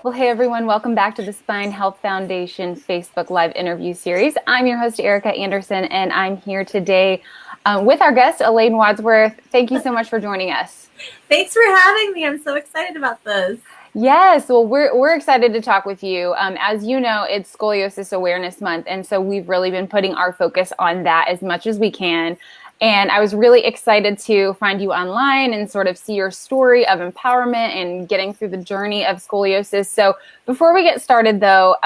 Well, hey everyone, welcome back to the Spine Health Foundation Facebook Live interview series. I'm your host, Erica Anderson, and I'm here today with our guest, Alayne Wadsworth. Thank you so much for joining us. Thanks for having me. I'm so excited about this. Yes, well, we're excited to talk with you. As you know, it's Scoliosis Awareness Month, and so we've really been putting our focus on that as much as we can. And I was really excited to find you online and sort of see your story of empowerment and getting through the journey of scoliosis. So before we get started, though,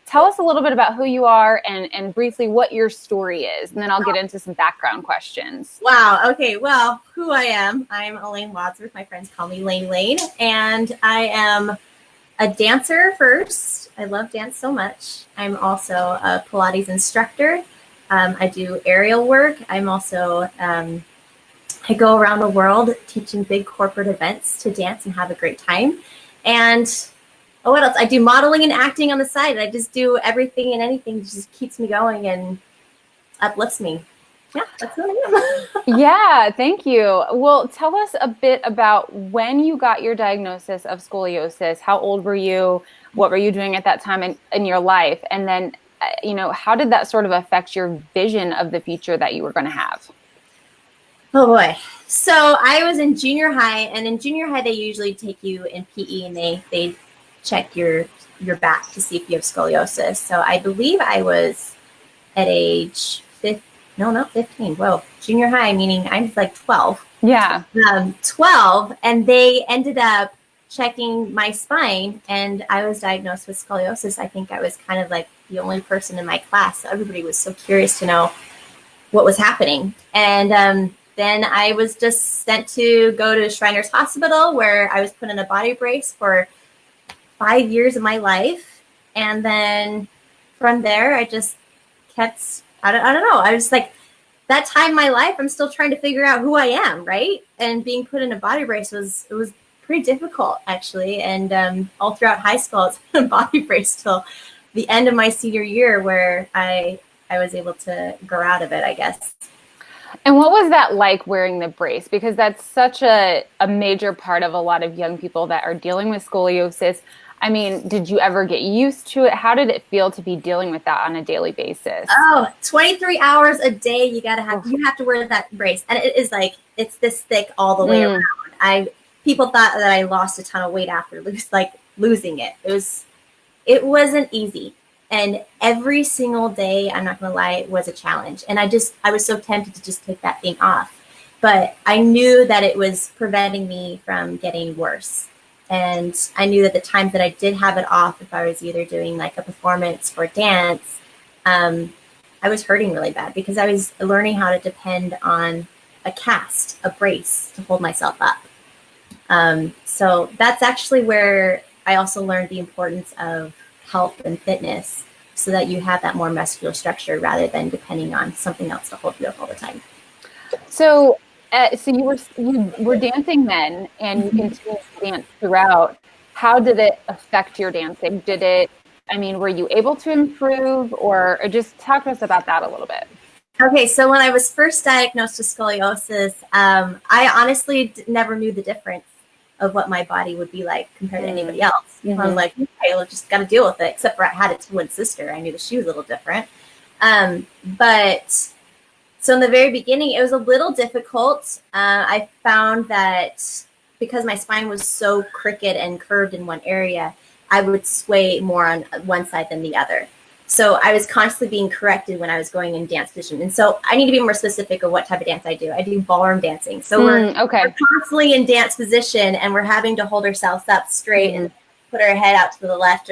tell us a little bit about who you are and briefly what your story is, and then I'll get into some background questions. Wow. Okay. Well, who I am, I'm Alayne Wadsworth. My friends call me Lane, and I am a dancer first. I love dance so much. I'm also a Pilates instructor. I do aerial work. I'm also, I go around the world teaching big corporate events to dance and have a great time. And what else? I do modeling and acting on the side. I just do everything and anything that just keeps me going and uplifts me. Yeah, that's who I am. Yeah, thank you. Well, tell us a bit about when you got your diagnosis of scoliosis. How old were you? What were you doing at that time in your life? And then how did that sort of affect your vision of the future that you were going to have? Oh boy. So I was in junior high, and in junior high, they usually take you in PE and they check your back to see if you have scoliosis. So I believe I was at age 15. Whoa. Junior high, meaning I'm like 12. Yeah. 12. And they ended up checking my spine, and I was diagnosed with scoliosis. I think I was kind of like the only person in my class. So everybody was so curious to know what was happening. And then I was just sent to go to Shriners Hospital, where I was put in a body brace for 5 years of my life. And then from there, I just kept, I don't know. I was like, that time in my life, I'm still trying to figure out who I am, right? And being put in a body brace was pretty difficult, actually. And all throughout high school, I was in a body brace till the end of my senior year, where I was able to grow out of it, I guess. And what was that like, wearing the brace? Because that's such a major part of a lot of young people that are dealing with scoliosis. I mean, did you ever get used to it? How did it feel to be dealing with that on a daily basis? Oh, 23 hours a day. You have to wear that brace. And it is like, it's this thick all the way around. People thought that I lost a ton of weight after losing it. It wasn't easy. And every single day, I'm not going to lie, was a challenge. And I was so tempted to just take that thing off. But I knew that it was preventing me from getting worse. And I knew that the times that I did have it off, if I was either doing like a performance or dance, I was hurting really bad because I was learning how to depend on a cast, a brace to hold myself up. So that's actually where I also learned the importance of health and fitness, so that you have that more muscular structure rather than depending on something else to hold you up all the time. So you were dancing then, and you continued to dance throughout. How did it affect your dancing? Were you able to improve, or just talk to us about that a little bit? Okay, so when I was first diagnosed with scoliosis, I honestly never knew the difference of what my body would be like compared to anybody else. Mm-hmm. I was like, okay, well, just got to deal with it. Except for I had a twin sister. I knew that she was a little different. But so in the very beginning, it was a little difficult. I found that because my spine was so crooked and curved in one area, I would sway more on one side than the other. So I was constantly being corrected when I was going in dance position. And so I need to be more specific of what type of dance I do. I do ballroom dancing. So we're constantly in dance position, and we're having to hold ourselves up straight and put our head out to the left.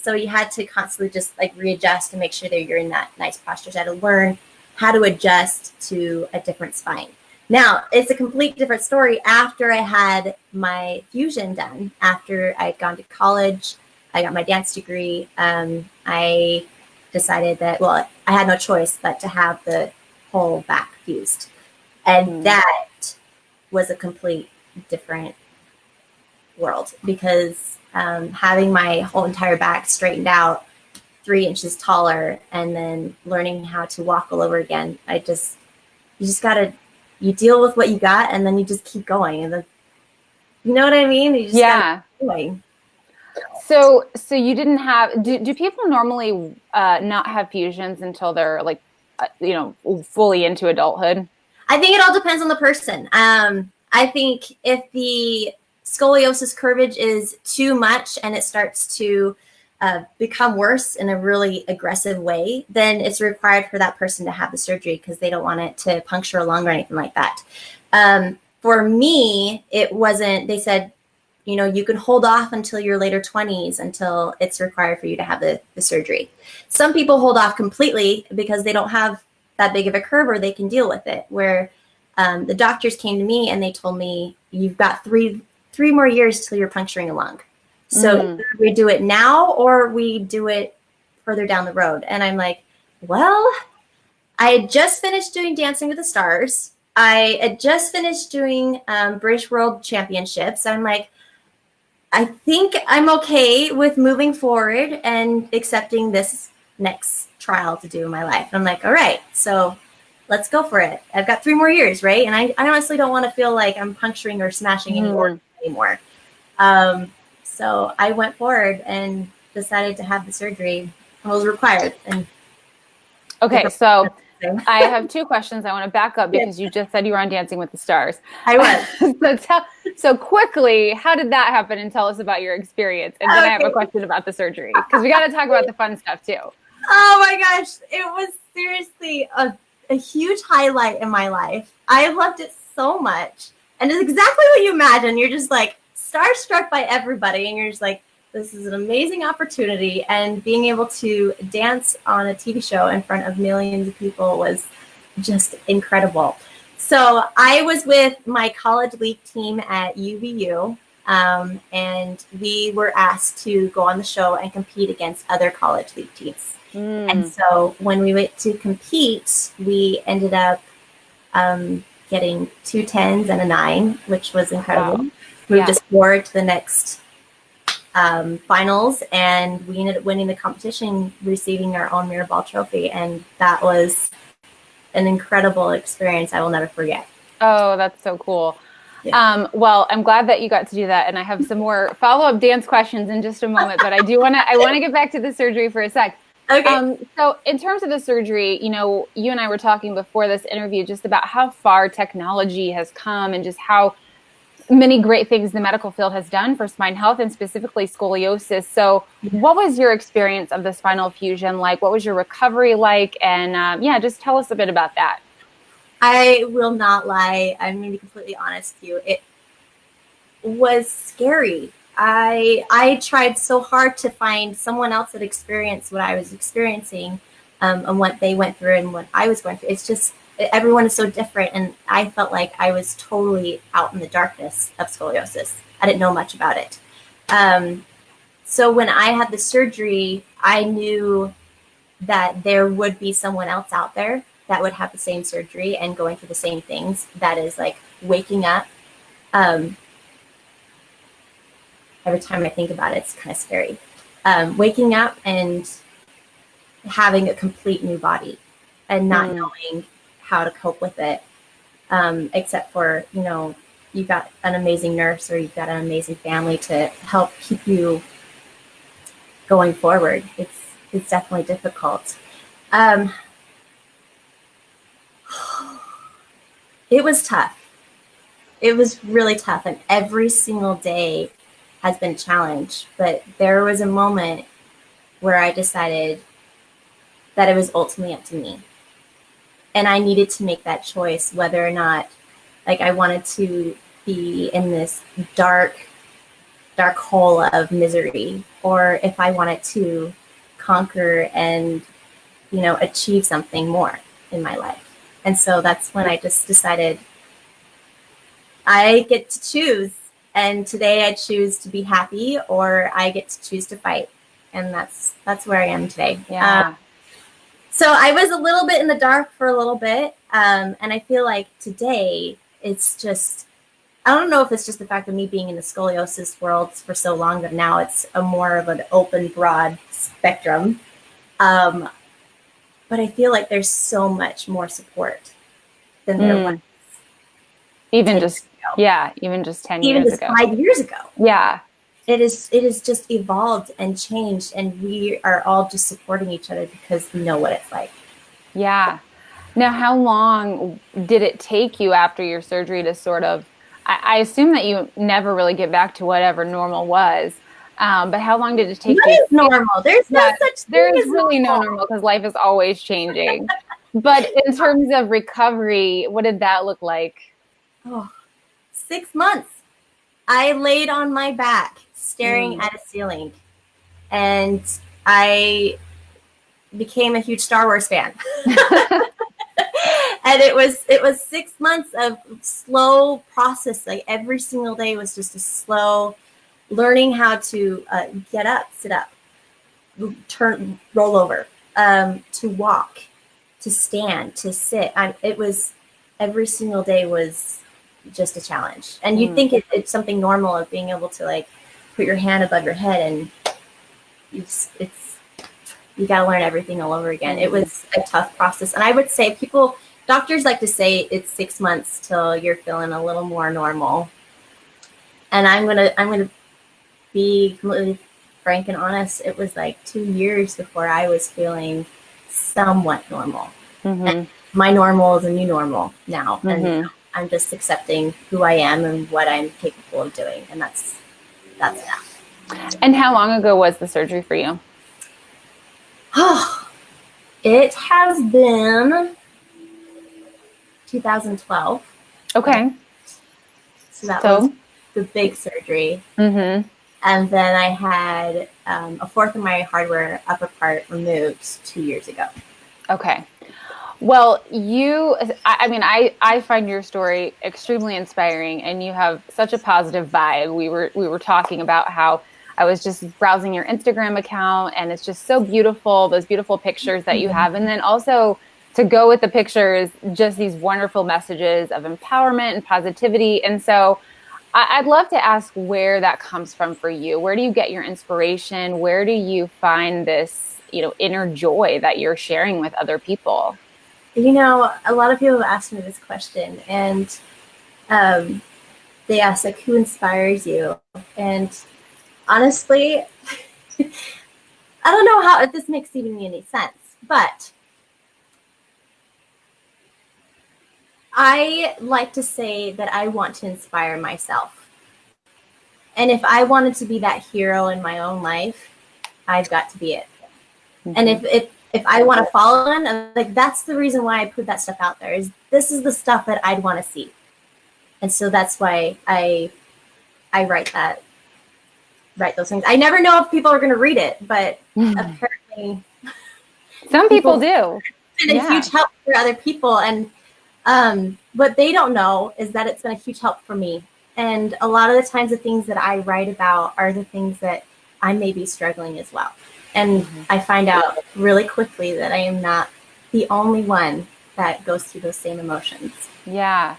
So you had to constantly just like readjust and make sure that you're in that nice posture. So I had to learn how to adjust to a different spine. Now, it's a complete different story after I had my fusion done. After I had gone to college, I got my dance degree. I decided that, well, I had no choice but to have the whole back fused. And that was a complete different world, because having my whole entire back straightened out 3 inches taller and then learning how to walk all over again, you deal with what you got, and then you just keep going. And you know what I mean? You just keep going. So you didn't have, do people normally not have fusions until they're like, fully into adulthood? I think it all depends on the person. I think if the scoliosis curvage is too much and it starts to become worse in a really aggressive way, then it's required for that person to have the surgery because they don't want it to puncture a lung or anything like that. For me, it wasn't, they said, you can hold off until your later 20s until it's required for you to have the surgery. Some people hold off completely because they don't have that big of a curve or they can deal with it. Where the doctors came to me and they told me, you've got three more years till you're puncturing a lung. So we do it now or we do it further down the road. And I'm like, well, I had just finished doing Dancing with the Stars. I had just finished doing British World Championships. I'm like, I think I'm okay with moving forward and accepting this next trial to do in my life. I'm like, all right, so let's go for it. I've got 3 more years, right? And I honestly don't want to feel like I'm puncturing or smashing anymore. So I went forward and decided to have the surgery. It was required. And okay, so I have 2 questions. I want to back up because you just said you were on Dancing with the Stars. I was. So quickly, how did that happen? And tell us about your experience. And then I have a question about the surgery because we got to talk about the fun stuff too. Oh my gosh, it was seriously a huge highlight in my life. I loved it so much. And it's exactly what you imagine. You're just like starstruck by everybody and you're just like, this is an amazing opportunity, and being able to dance on a TV show in front of millions of people was just incredible. So I was with my college league team at UVU, and we were asked to go on the show and compete against other college league teams. And so when we went to compete, we ended up getting 2 10s and a 9, which was incredible. Wow. Moved us forward to the next finals, and we ended up winning the competition, receiving our own mirror ball trophy, and that was an incredible experience I will never forget. Oh, that's so cool. Yeah. Well, I'm glad that you got to do that, and I have some more follow-up dance questions in just a moment, but I want to get back to the surgery for a sec. Okay. So in terms of the surgery, you and I were talking before this interview just about how far technology has come and just how many great things the medical field has done for spine health and specifically scoliosis. So what was your experience of the spinal fusion like? What was your recovery like? And just tell us a bit about that. I will not lie. I'm going to be completely honest with you. It was scary. I tried so hard to find someone else that experienced what I was experiencing, and what they went through and what I was going through. It's just, everyone is so different, and I felt like I was totally out in the darkness of scoliosis. I didn't know much about it. So when I had the surgery, I knew that there would be someone else out there that would have the same surgery and going through the same things. That is like waking up. Every time I think about it, it's kind of scary. Waking up and having a complete new body and not knowing how to cope with it, except for, you've got an amazing nurse or you've got an amazing family to help keep you going forward. It's definitely difficult. It was tough. It was really tough, and every single day has been a challenge. But there was a moment where I decided that it was ultimately up to me. And I needed to make that choice, whether or not, like, I wanted to be in this dark hole of misery, or if I wanted to conquer and, achieve something more in my life. And so that's when I just decided I get to choose. And today I choose to be happy, or I get to choose to fight. And that's where I am today. Yeah. So I was a little bit in the dark for a little bit. And I feel like today it's just, I don't know if it's just the fact of me being in the scoliosis world for so long that now it's a more of an open, broad spectrum. But I feel like there's so much more support than there was. Even just 10 even years just ago. 5 years ago. Yeah. it is just evolved and changed, and we are all just supporting each other because we know what it's like. Yeah. Now, how long did it take you after your surgery to sort of, I assume that you never really get back to whatever normal was, but how long did it take What you? is normal? There's no Yeah, such thing there's as really no normal. normal because life is always changing. But in terms of recovery, what did that look like? Oh, 6 months. I laid on my back staring Mm. at a ceiling, and I became a huge Star Wars fan. And it was 6 months of slow process. Like every single day was just a slow learning how to get up, sit up, turn, roll over, to walk, to stand, to sit. It was every single day was just a challenge. And you'd think it's something normal of being able to like put your hand above your head, and you got to learn everything all over again. It was a tough process. And I would say doctors like to say it's 6 months till you're feeling a little more normal. And I'm gonna be completely frank and honest. It was like 2 years before I was feeling somewhat normal. And my normal is a new normal now. And I'm just accepting who I am and what I'm capable of doing. And that's enough. And how long ago was the surgery for you? Oh, it has been 2012. Okay. So that was the big surgery. And then I had a fourth of my hardware upper part removed 2 years ago. Okay. Well, I find your story extremely inspiring, and you have such a positive vibe. We were talking about how I was just browsing your Instagram account, and it's just so beautiful, those beautiful pictures that you have. And then also to go with the pictures, just these wonderful messages of empowerment and positivity. And so I'd love to ask where that comes from for you. Where do you get your inspiration? Where do you find this, inner joy that you're sharing with other people? A lot of people have asked me this question, and they ask, like, who inspires you? And honestly, I don't know how, if this makes even any sense, but I like to say that I want to inspire myself. And if I wanted to be that hero in my own life, I've got to be it. And if I want to follow in, like, that's the reason why I put that stuff out there, is this is the stuff that I'd want to see. And so that's why I write those things. I never know if people are going to read it, but apparently some people do. It's been a huge help for other people. And what they don't know is that it's been a huge help for me. And a lot of the times the things that I write about are the things that I may be struggling as well. And I find out really quickly that I am not the only one that goes through those same emotions. Yeah.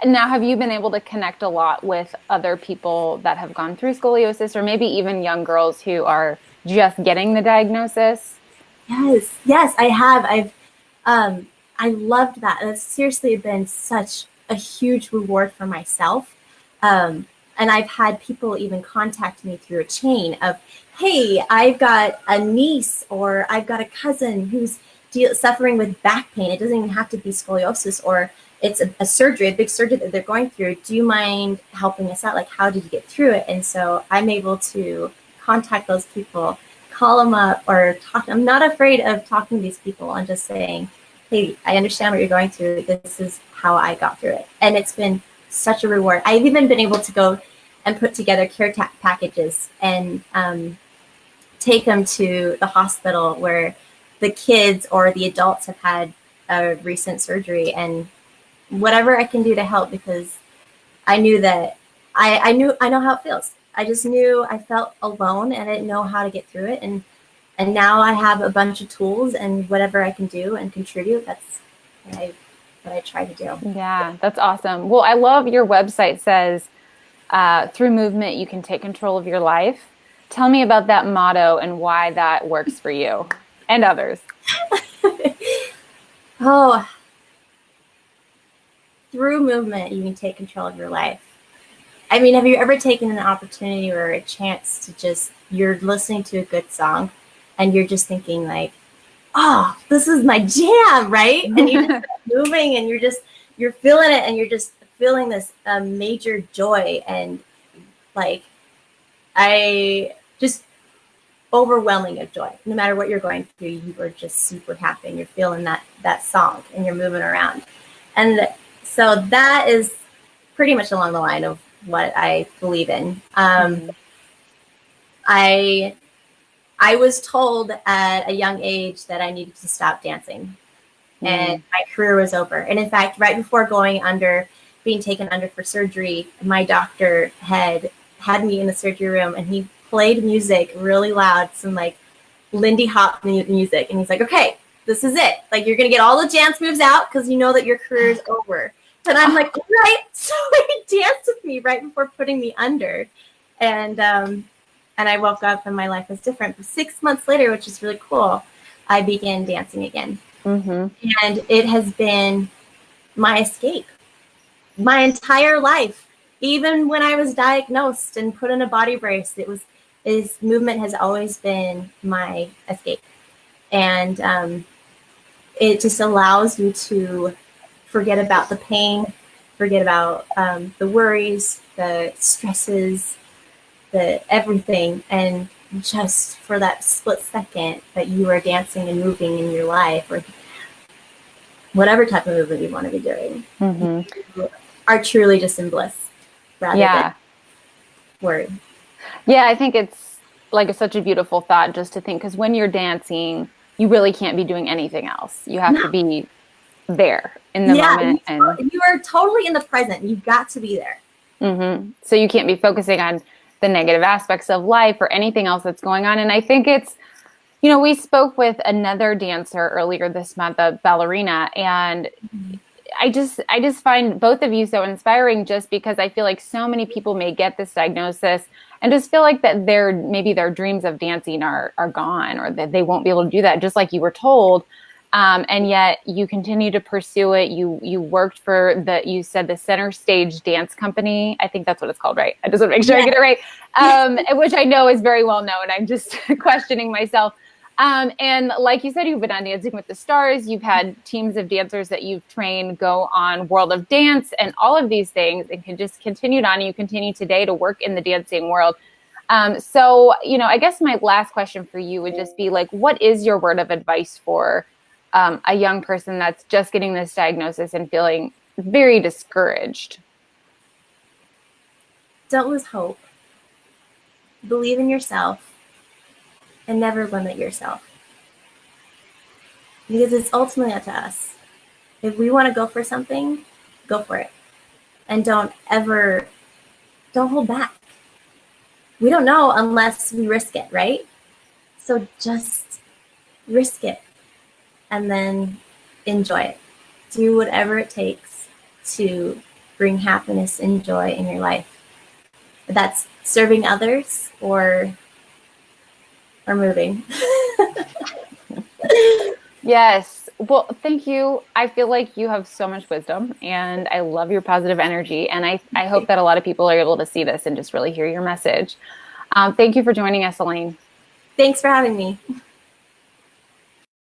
Now, have you been able to connect a lot with other people that have gone through scoliosis, or maybe even young girls who are just getting the diagnosis? Yes, I have. I loved that. It's seriously been such a huge reward for myself. And I've had people even contact me through a chain of, hey, I've got a niece or I've got a cousin who's suffering with back pain. It doesn't even have to be scoliosis, or it's a surgery, a big surgery that they're going through. Do you mind helping us out? Like, how did you get through it? And so I'm able to contact those people, call them up, or talk. I'm not afraid of talking to these people and just saying, hey, I understand what you're going through. This is how I got through it. And it's been such a reward. I've even been able to go and put together care packages and take them to the hospital where the kids or the adults have had a recent surgery, and whatever I can do to help, because I knew that I know how it feels. I just knew I felt alone and I didn't know how to get through it. And now I have a bunch of tools, and whatever I can do and contribute, that's what I try to do. Yeah, that's awesome. Well, I love your website says, through movement, you can take control of your life. Tell me about that motto and why that works for you and others. Through movement, you can take control of your life. I mean, have you ever taken an opportunity or a chance to just, you're listening to a good song and you're just thinking like, oh, this is my jam, right? And you just start moving and you're feeling it and you're just feeling this major joy and like, I just overwhelming of joy. No matter what you're going through, you are just super happy and you're feeling that song and you're moving around. And so that is pretty much along the line of what I believe in. I was told at a young age that I needed to stop dancing and my career was over. And in fact, right before being taken under for surgery, my doctor had me in the surgery room and he played music really loud, some like Lindy Hop music. And he's like, okay, this is it. Like, you're going to get all the dance moves out because you know that your career is over. And I'm like, all right. So he danced with me right before putting me under. And I woke up and my life was different. But 6 months later, which is really cool, I began dancing again. And it has been my escape my entire life. Even when I was diagnosed and put in a body brace, movement has always been my escape. And it just allows you to forget about the pain, forget about the worries, the stresses, the everything. And just for that split second that you are dancing and moving in your life or whatever type of movement you want to be doing, you are truly just in bliss rather than worry. Yeah, I think it's like such a beautiful thought just to think, because when you're dancing, you really can't be doing anything else. You have to be there in the moment. And you are totally in the present. You've got to be there. So you can't be focusing on the negative aspects of life or anything else that's going on. And I think it's, you know, we spoke with another dancer earlier this month, a ballerina, and I just find both of you so inspiring just because I feel like so many people may get this diagnosis and just feel like that maybe their dreams of dancing are gone or that they won't be able to do that, just like you were told. And yet you continue to pursue it. You worked for you said the Center Stage Dance Company. I think that's what it's called, right? I just want to make sure I get it right. Which I know is very well known. I'm just questioning myself. And like you said, you've been on Dancing with the Stars. You've had teams of dancers that you've trained go on World of Dance and all of these things, and can just continued on. You continue today to work in the dancing world. So, you know, I guess my last question for you would just be like, what is your word of advice for a young person that's just getting this diagnosis and feeling very discouraged? Don't lose hope. Believe in yourself. And never limit yourself. Because it's ultimately up to us. If we want to go for something, go for it. And don't hold back. We don't know unless we risk it, right? So just risk it and then enjoy it. Do whatever it takes to bring happiness and joy in your life. That's serving others or moving. Yes. Well, thank you. I feel like you have so much wisdom and I love your positive energy. And I hope that a lot of people are able to see this and just really hear your message. Thank you for joining us, Alayne. Thanks for having me.